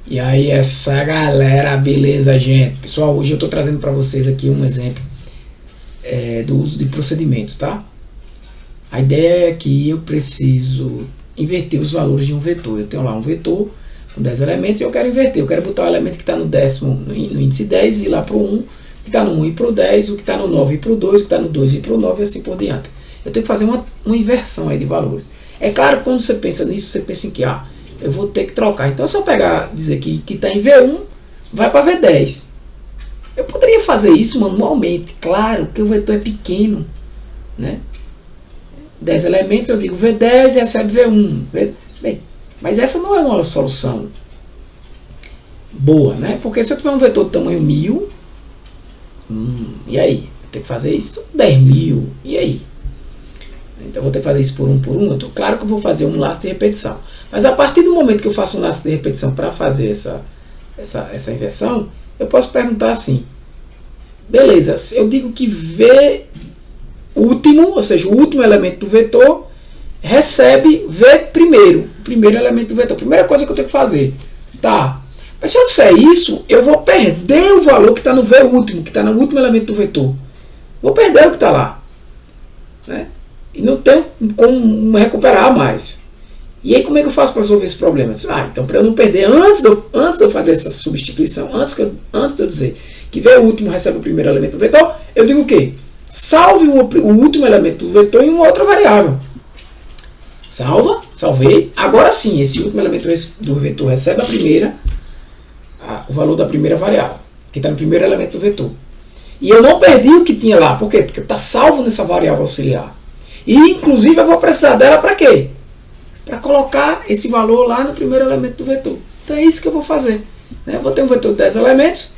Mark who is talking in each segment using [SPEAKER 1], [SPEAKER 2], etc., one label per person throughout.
[SPEAKER 1] E aí essa galera, beleza, gente? Pessoal, hoje eu estou trazendo para vocês aqui um exemplo do uso de procedimentos, tá? A ideia é que eu preciso inverter os valores de um vetor. Eu tenho lá um vetor com 10 elementos e eu quero inverter. Eu quero botar o elemento que está no décimo, no índice 10 e ir lá para o 1, o que está no 1 e para o 10, o que está no 9 e para o 2, o que está no 2 e para o 9 e assim por diante. Eu tenho que fazer uma inversão aí de valores. É claro que quando você pensa nisso, você pensa em que eu vou ter que trocar. Então se eu dizer que está em V1, vai para V10. Eu poderia fazer isso manualmente, claro, porque o vetor é pequeno, né? 10 elementos, eu digo V10 e recebe V1. Bem, mas essa não é uma solução boa, né? Porque se eu tiver um vetor de tamanho 1000, e aí? Vou ter que fazer isso 10.000, e aí? Então eu vou ter que fazer isso por um. Claro que eu vou fazer um laço de repetição. Mas a partir do momento que eu faço um laço de repetição para fazer essa inversão, eu posso perguntar assim, beleza, se eu digo que V último, ou seja, o último elemento do vetor, recebe V primeiro, o primeiro elemento do vetor. Primeira coisa que eu tenho que fazer. Tá. Mas se eu disser isso, eu vou perder o valor que está no V último, que está no último elemento do vetor. Vou perder o que está lá. Né? E não tenho como recuperar mais. E aí como é que eu faço para resolver esse problema? Então para eu não perder, antes de eu fazer essa substituição, antes de eu dizer que V último recebe o primeiro elemento do vetor, eu digo o quê? Salve o último elemento do vetor em uma outra variável. Salvei. Agora sim, esse último elemento do vetor recebe o valor da primeira variável, que está no primeiro elemento do vetor. E eu não perdi o que tinha lá. Por quê? Porque está salvo nessa variável auxiliar. E, inclusive, eu vou precisar dela para quê? Para colocar esse valor lá no primeiro elemento do vetor. Então, é isso que eu vou fazer. Eu vou ter um vetor de 10 elementos.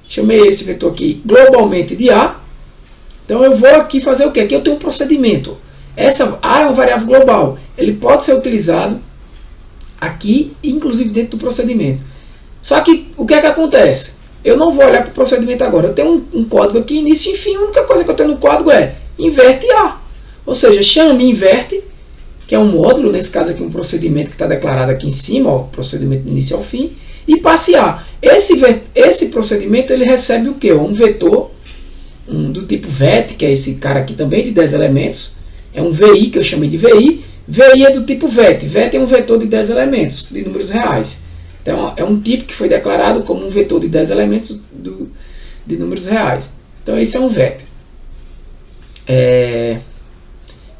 [SPEAKER 1] Chamei esse vetor aqui globalmente de A. Então, eu vou aqui fazer o quê? Aqui eu tenho um procedimento. Essa A é uma variável global. Ele pode ser utilizado aqui, inclusive dentro do procedimento. Só que, o que é que acontece? Eu não vou olhar para o procedimento agora. Eu tenho um código aqui, início e fim. A única coisa que eu tenho no código é inverte A. Ou seja, chame inverte, que é um módulo, nesse caso aqui um procedimento que está declarado aqui em cima, ó, procedimento do início ao fim, e passe A. Esse procedimento ele recebe o quê? Um vetor do tipo VET, que é esse cara aqui também, de 10 elementos. É um VI, que eu chamei de VI. VI é do tipo VET. VET é um vetor de 10 elementos, de números reais. Então, é um tipo que foi declarado como um vetor de 10 elementos de números reais. Então, esse é um VET.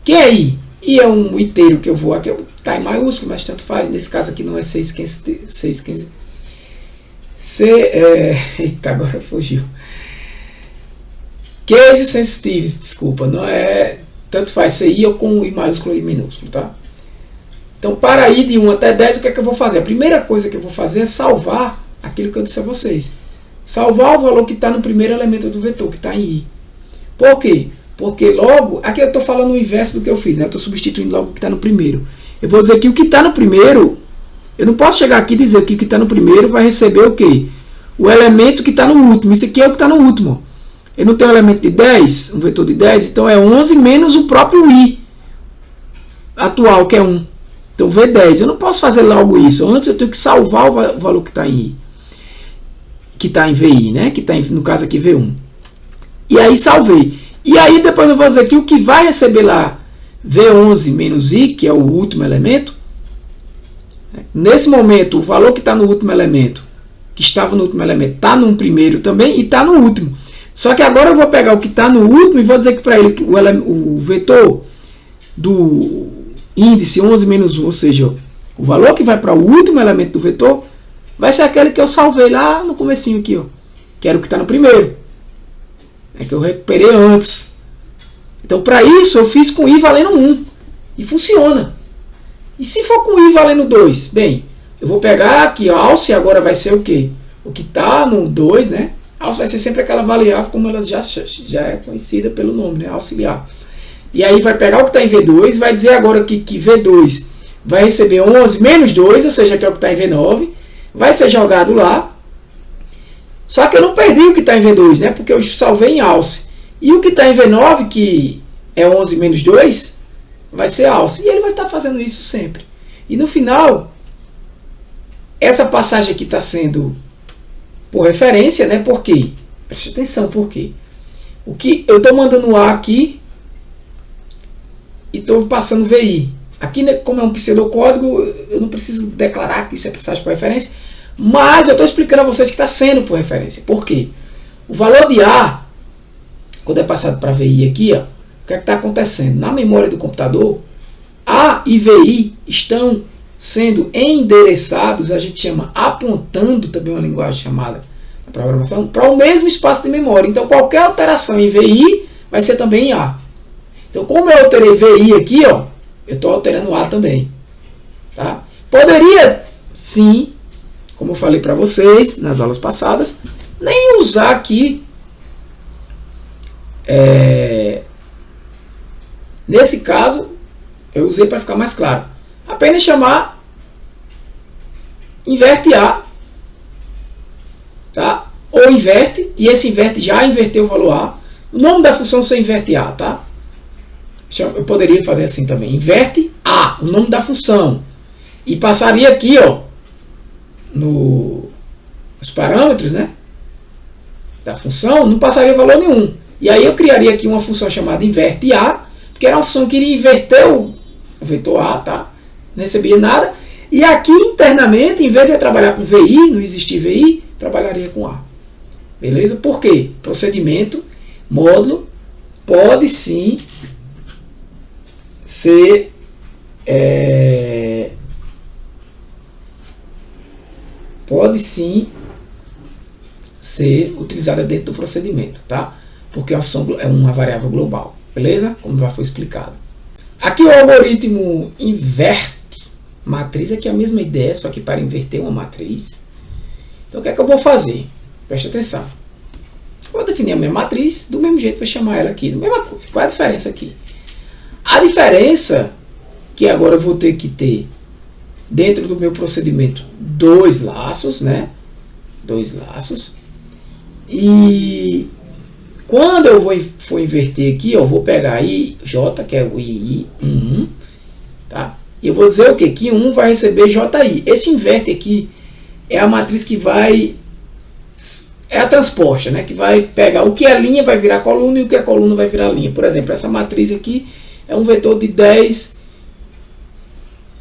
[SPEAKER 1] Que é I? I é um inteiro que eu vou aqui, está em maiúsculo, mas tanto faz. Nesse caso aqui não é 615. Eita, agora fugiu. Case sensitive, desculpa, não é. Tanto faz ser I ou com I maiúsculo ou I minúsculo, tá? Então, para ir de 1 até 10, o que é que eu vou fazer? A primeira coisa que eu vou fazer é salvar aquilo que eu disse a vocês. Salvar o valor que está no primeiro elemento do vetor, que está em I. Por quê? Porque logo, aqui eu estou falando o inverso do que eu fiz, né? Eu estou substituindo logo o que está no primeiro. Eu vou dizer que o que está no primeiro, eu não posso chegar aqui e dizer que o que está no primeiro vai receber o quê? O elemento que está no último. Isso aqui é o que está no último. Eu não tenho um elemento de 10, um vetor de 10, então é 11 menos o próprio I atual, que é 1. Então, V10. Eu não posso fazer logo isso. Antes eu tenho que salvar o valor que está em I. Que está em VI, né? Que está, no caso aqui, V1. E aí, salvei. E aí, depois eu vou dizer que o que vai receber lá, V11 menos I, que é o último elemento. Nesse momento, o valor que está no último elemento, que estava no último elemento, está no primeiro também e está no último. Só que agora eu vou pegar o que está no último e vou dizer que para ele o vetor do índice 11 menos 1, ou seja, o valor que vai para o último elemento do vetor, vai ser aquele que eu salvei lá no comecinho aqui, ó, que era o que está no primeiro. É que eu recuperei antes. Então, para isso, eu fiz com I valendo 1. E funciona. E se for com I valendo 2? Bem, eu vou pegar aqui, a alce agora vai ser o quê? O que está no 2, né? A alce vai ser sempre aquela variável como ela já é conhecida pelo nome, né? Auxiliar. E aí vai pegar o que está em V2, vai dizer agora que V2 vai receber 11 menos 2, ou seja, que é o que está em V9, vai ser jogado lá. Só que eu não perdi o que está em V2, né? Porque eu salvei em alce. E o que está em V9, que é 11 menos 2, vai ser alce. E ele vai estar fazendo isso sempre. E no final, essa passagem aqui está sendo por referência, né? Por quê? Preste atenção, por quê? O que eu estou mandando A aqui e estou passando VI. Aqui, né, como é um pseudocódigo, eu não preciso declarar que isso é passagem por referência, mas eu estou explicando a vocês que está sendo por referência. Por quê? O valor de A, quando é passado para VI aqui, ó, o que é que está acontecendo? Na memória do computador, A e VI estão sendo endereçados, a gente chama apontando, também uma linguagem chamada a programação, para o mesmo espaço de memória. Então, qualquer alteração em VI vai ser também em A. Então, como eu alterei VI aqui, ó, eu estou alterando A também. Tá? Poderia, sim, como eu falei para vocês nas aulas passadas, nem usar aqui, nesse caso, eu usei para ficar mais claro, apenas chamar inverte A, tá? Ou inverte, e esse inverte já inverteu o valor A. O nome da função você inverte A, tá? Eu poderia fazer assim também, inverte A, o nome da função, e passaria aqui, ó, nos parâmetros, né, da função, não passaria valor nenhum. E aí eu criaria aqui uma função chamada inverte A, que era uma função que iria inverter o vetor A, tá? Não recebia nada. E aqui internamente, em vez de eu trabalhar com VI, não existir VI, trabalharia com A. Beleza? Por quê? Procedimento, módulo, pode sim ser utilizada dentro do procedimento, tá? Porque a função é uma variável global. Beleza? Como já foi explicado. Aqui o algoritmo inverte matriz, aqui é a mesma ideia, só que para inverter uma matriz. Então o que é que eu vou fazer? Preste atenção. Eu vou definir a minha matriz, do mesmo jeito vou chamar ela aqui, da mesma coisa. Qual é a diferença aqui? A diferença que agora eu vou ter que ter dentro do meu procedimento dois laços, né? Dois laços. E quando eu for inverter aqui, eu vou pegar I, J, que é o II, tá? E eu vou dizer o quê? Que 1 vai receber JI. Esse inverte aqui é a matriz que vai... É a transposta, né? Que vai pegar o que é linha vai virar coluna e o que é coluna vai virar linha. Por exemplo, essa matriz aqui é um vetor de 10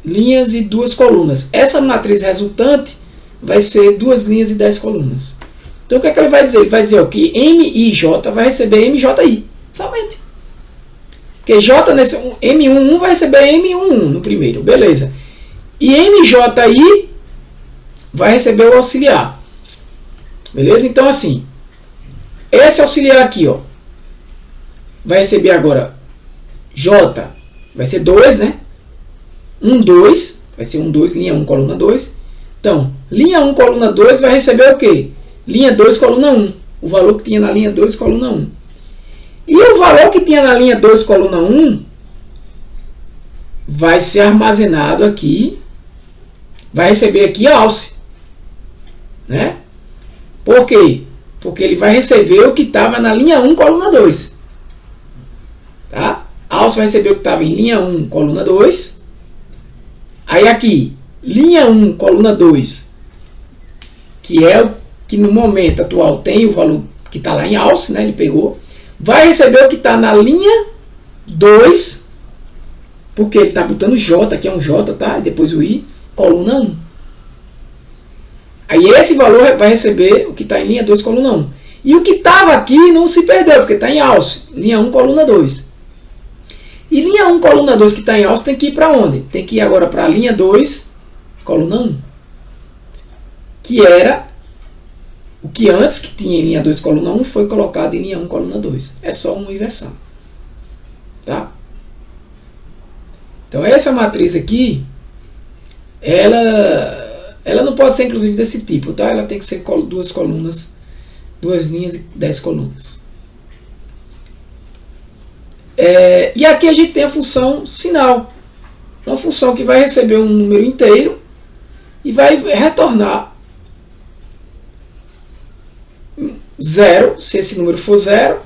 [SPEAKER 1] linhas e 2 colunas. Essa matriz resultante vai ser 2 linhas e 10 colunas. Então o que é que ele vai dizer? Ele vai dizer que MIJ vai receber MJI, somente. Porque J nesse M11 vai receber M11 no primeiro, beleza. E MJI vai receber o auxiliar. Beleza? Então assim, esse auxiliar aqui, ó, vai receber agora J, vai ser 2, né? 1, 2, vai ser 1, 2, linha 1, coluna 2. Então, linha 1, coluna 2 vai receber o quê? Linha 2, coluna 1. O valor que tinha na linha 2, coluna 1. E o valor que tinha na linha 2, coluna 1 vai ser armazenado aqui. Vai receber aqui a alce. Né? Por quê? Porque ele vai receber o que estava na linha 1, coluna 2. Tá? A alce vai receber o que estava em linha 1, coluna 2. Aí aqui, linha 1, coluna 2, que é o que no momento atual tem o valor que está lá em alce, né? Ele pegou, vai receber o que está na linha 2, porque ele está botando J, aqui é um J, tá? E depois o I, coluna 1. Aí esse valor vai receber o que está em linha 2, coluna 1. E o que estava aqui não se perdeu, porque está em alce, linha 1, coluna 2. E linha 1, coluna 2 que está em alce tem que ir para onde? Tem que ir agora para a linha 2, coluna 1. Que era o que antes que tinha em linha 2, coluna 1 foi colocado em linha 1, coluna 2. É só uma inversão. Tá? Então essa matriz aqui, ela não pode ser inclusive desse tipo, tá? Ela tem que ser 2 colunas, 2 linhas e 10 colunas. E aqui a gente tem a função sinal. Uma função que vai receber um número inteiro e vai retornar 0 se esse número for 0,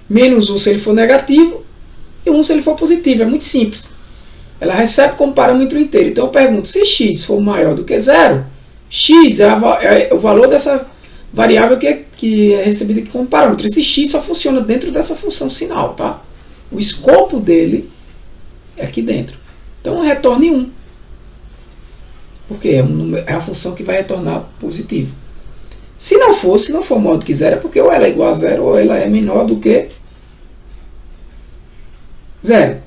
[SPEAKER 1] menos 1 se ele for negativo e 1 se ele for positivo. É muito simples. Ela recebe como parâmetro inteiro. Então eu pergunto, se x for maior do que 0, x é o valor dessa variável que é recebida aqui como parâmetro. Esse x só funciona dentro dessa função sinal, tá? O escopo dele é aqui dentro. Então retorne 1. Porque é a função que vai retornar positivo. Se não for maior do que 0, é porque ou ela é igual a 0 ou ela é menor do que 0.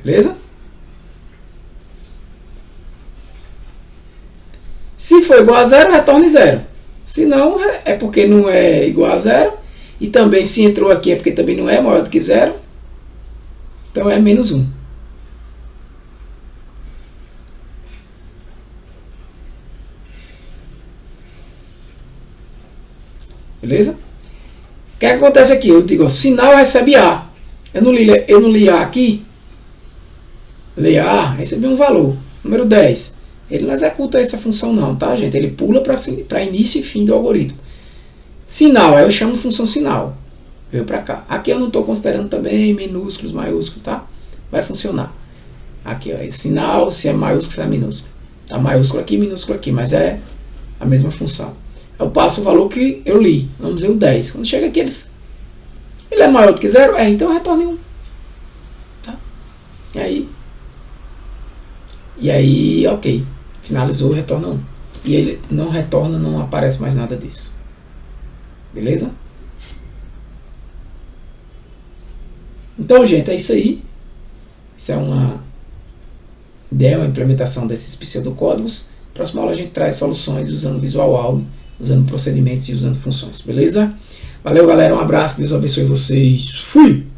[SPEAKER 1] Beleza? Se for igual a 0, retorne 0. Se não, é porque não é igual a 0. E também, se entrou aqui, é porque também não é maior do que 0. Então é menos 1. Beleza? O que acontece aqui? Eu digo, ó, sinal recebe A. Eu não li A aqui. Li A, recebi um valor. Número 10. Ele não executa essa função não, tá, gente? Ele pula para início e fim do algoritmo. Sinal, aí eu chamo função sinal. Veio para cá. Aqui eu não estou considerando também minúsculos, maiúsculos, tá? Vai funcionar. Aqui, ó, sinal, se é maiúsculo, se é minúsculo. Tá maiúsculo aqui, minúsculo aqui, mas é a mesma função. Eu passo o valor que eu li. Vamos dizer o 10. Quando chega aqui, ele é maior do que 0? Então retorne 1. Tá? E aí, ok. Finalizou, retorna 1. E ele não retorna, não aparece mais nada disso. Beleza? Então, gente, é isso aí. Isso é uma ideia, uma implementação desses pseudocódigos. Próxima aula a gente traz soluções usando Visual Algo, usando procedimentos e usando funções. Beleza? Valeu, galera. Um abraço. Que Deus abençoe vocês. Fui!